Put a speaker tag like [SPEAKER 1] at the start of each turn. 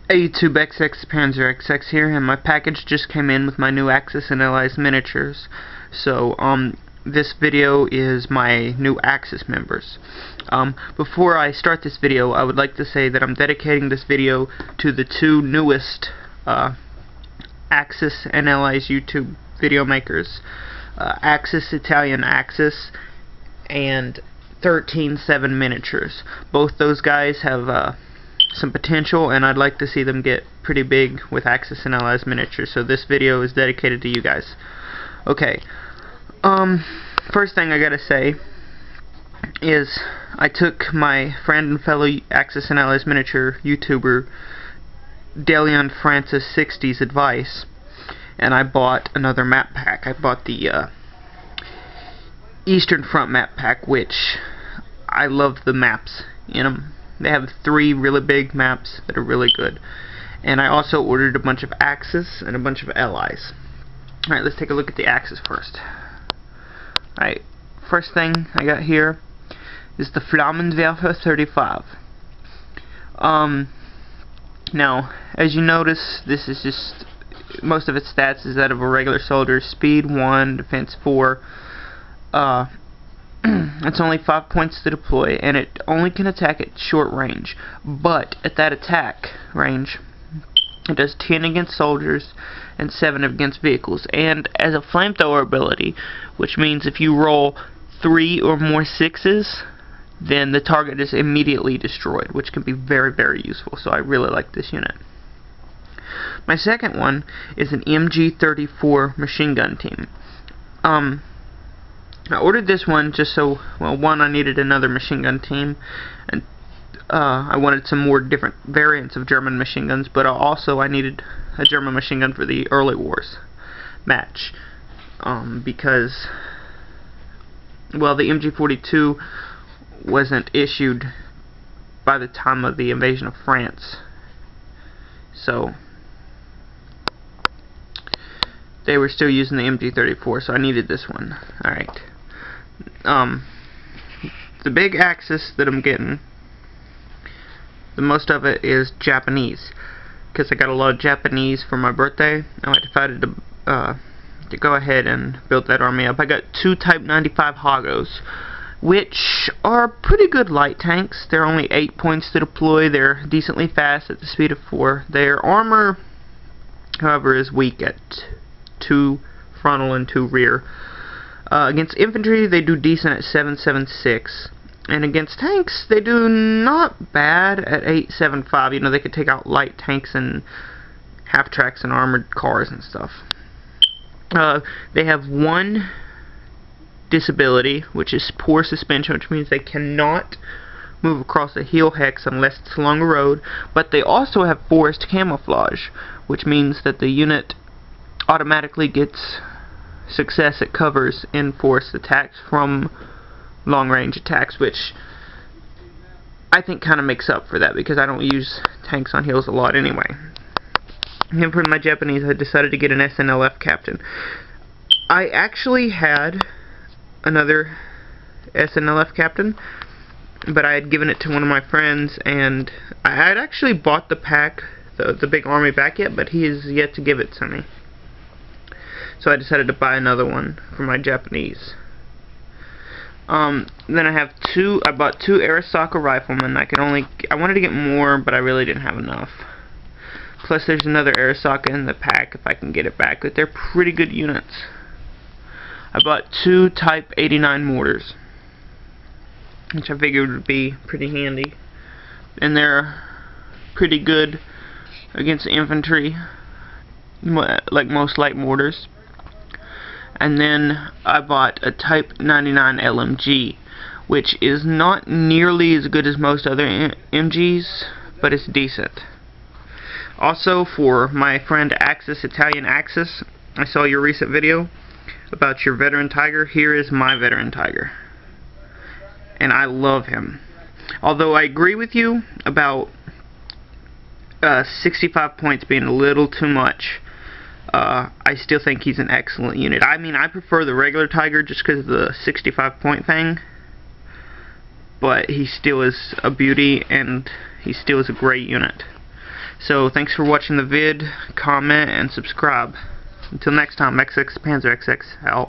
[SPEAKER 1] Hey YouTube, XX Panzer XX here, and my package just came in with my new Axis and Allies miniatures. So, this video is my new Axis members. Before I start this video, I would like to say that I'm dedicating this video to the two newest, Axis and Allies YouTube video makers. Axis Italian Axis and 13-7 Miniatures. Both those guys have, some potential, and I'd like to see them get pretty big with Axis and Allies miniatures, so this video is dedicated to you guys. Okay, first thing I gotta say is I took my friend and fellow Axis and Allies miniature YouTuber Delion Francis 60's advice, and I bought another map pack. I bought the Eastern Front map pack, which I love the maps in them. They have 3 really big maps that are really good. And I also ordered a bunch of Axis and a bunch of Allies. Alright, let's take a look at the Axis first. Alright, first thing I got here is the Flammenwerfer 35. Now, as you notice, this is just, most of its stats is that of a regular soldier. Speed 1, defense 4, it's only 5 points to deploy, and it only can attack at short range. But at that attack range, it does 10 against soldiers and 7 against vehicles. And as a flamethrower ability, which means if you roll 3 or more 6s, then the target is immediately destroyed, which can be very, very useful. So I really like this unit. My second one is an MG34 machine gun team. I ordered this one just so, well, one, I needed another machine gun team, and I wanted some more different variants of German machine guns, but also I needed a German machine gun for the early wars match, because, well, the MG42 wasn't issued by the time of the invasion of France, so they were still using the MG34, so I needed this one. Alright. The big Axis that I'm getting, the most of it is Japanese, because I got a lot of Japanese for my birthday, and I decided to go ahead and build that army up. I got 2 Type 95 Hagos, which are pretty good light tanks. They're only 8 points to deploy. They're decently fast at the speed of 4. Their armor, however, is weak at 2 frontal and 2 rear. Against infantry, they do decent at 7.76, and against tanks, they do not bad at 8.75. You know, they could take out light tanks and half-tracks and armored cars and stuff. They have 1 disability, which is poor suspension, which means they cannot move across a hill hex unless it's along a road, but they also have forest camouflage, which means that the unit automatically gets success at covers in forest attacks from long range attacks, which I think kind of makes up for that, because I don't use tanks on hills a lot anyway. And for my Japanese, I decided to get an SNLF captain. I actually had another SNLF captain, but I had given it to one of my friends, and I had actually bought the pack, the big army back yet, but he has yet to give it to me. So I decided to buy another one for my Japanese. Then I bought 2 Arisaka riflemen. I wanted to get more, but I really didn't have enough. Plus there's another Arisaka in the pack if I can get it back, but they're pretty good units. I bought 2 Type 89 mortars, which I figured would be pretty handy. And they're pretty good against infantry, like most light mortars. And then I bought a Type 99 LMG, which is not nearly as good as most other MGs, but it's decent. Also, for my friend Axis Italian Axis, I saw your recent video about your veteran tiger. Here is my veteran tiger, and I love him. Although I agree with you about 65 points being a little too much, I still think he's an excellent unit. I mean, I prefer the regular Tiger just because of the 65 point thing, but he still is a beauty, and he still is a great unit. So thanks for watching the vid, comment, and subscribe. Until next time, XX Panzer XX out.